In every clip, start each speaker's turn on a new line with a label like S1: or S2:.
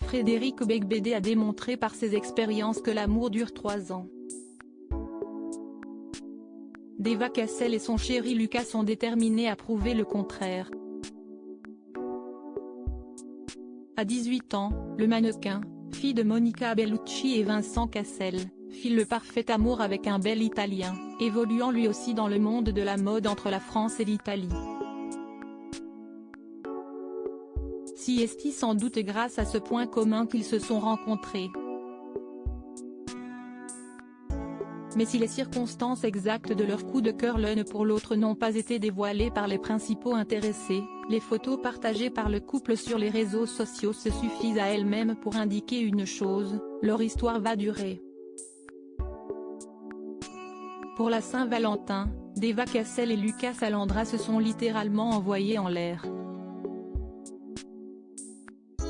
S1: Frédéric Beigbeder a démontré par ses expériences que l'amour dure 3 ans. Deva Cassel et son chéri Lucas sont déterminés à prouver le contraire. À 18 ans, le mannequin, fille de Monica Bellucci et Vincent Cassel, fit le parfait amour avec un bel Italien, évoluant lui aussi dans le monde de la mode entre la France et l'Italie. Si est sans doute grâce à ce point commun qu'ils se sont rencontrés. Mais si les circonstances exactes de leur coup de cœur l'un pour l'autre n'ont pas été dévoilées par les principaux intéressés, les photos partagées par le couple sur les réseaux sociaux se suffisent à elles-mêmes pour indiquer une chose: leur histoire va durer. Pour la Saint-Valentin, Deva Cassel et Lucas Alandra se sont littéralement envoyés en l'air.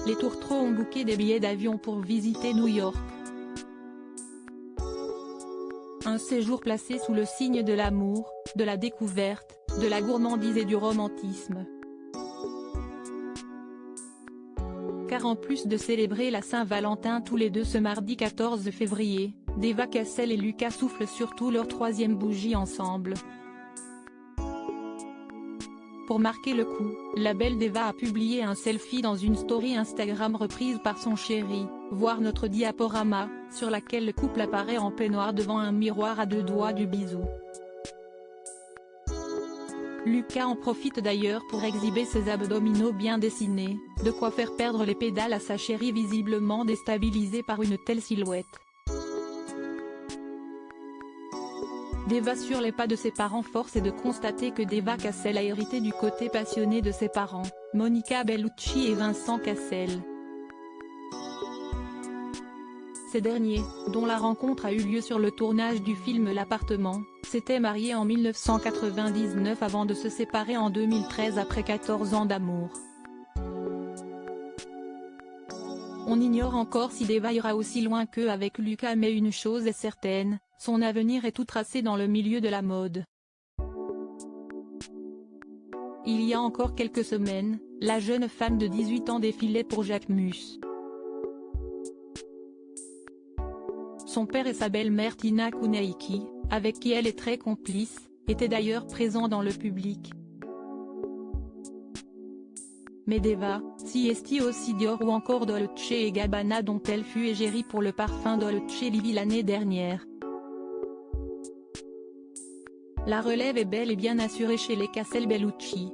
S1: Les tourtereaux ont booké des billets d'avion pour visiter New York. Un séjour placé sous le signe de l'amour, de la découverte, de la gourmandise et du romantisme. Car en plus de célébrer la Saint-Valentin tous les deux ce mardi 14 février, Deva Cassel et Lucas soufflent surtout leur 3e bougie ensemble. Pour marquer le coup, la belle Deva a publié un selfie dans une story Instagram reprise par son chéri, voir notre diaporama, sur laquelle le couple apparaît en peignoir devant un miroir à 2 doigts du bisou. Lucas en profite d'ailleurs pour exhiber ses abdominaux bien dessinés, de quoi faire perdre les pédales à sa chérie visiblement déstabilisée par une telle silhouette. Deva sur les pas de ses parents. Force est de constater que Deva Cassel a hérité du côté passionné de ses parents, Monica Bellucci et Vincent Cassel. Ces derniers, dont la rencontre a eu lieu sur le tournage du film L'appartement, s'étaient mariés en 1999 avant de se séparer en 2013 après 14 ans d'amour. On ignore encore si Deva ira aussi loin qu'eux avec Lucas, mais une chose est certaine, son avenir est tout tracé dans le milieu de la mode. Il y a encore quelques semaines, la jeune femme de 18 ans défilait pour Jacquemus. Son père et sa belle-mère Tina Kunaiki, avec qui elle est très complice, étaient d'ailleurs présents dans le public. Mais Deva, Siesti aussi Dior ou encore Dolce & Gabbana dont elle fut égérie pour le parfum Dolce Livy l'année dernière. La relève est bel et bien assurée chez les Cassel Bellucci.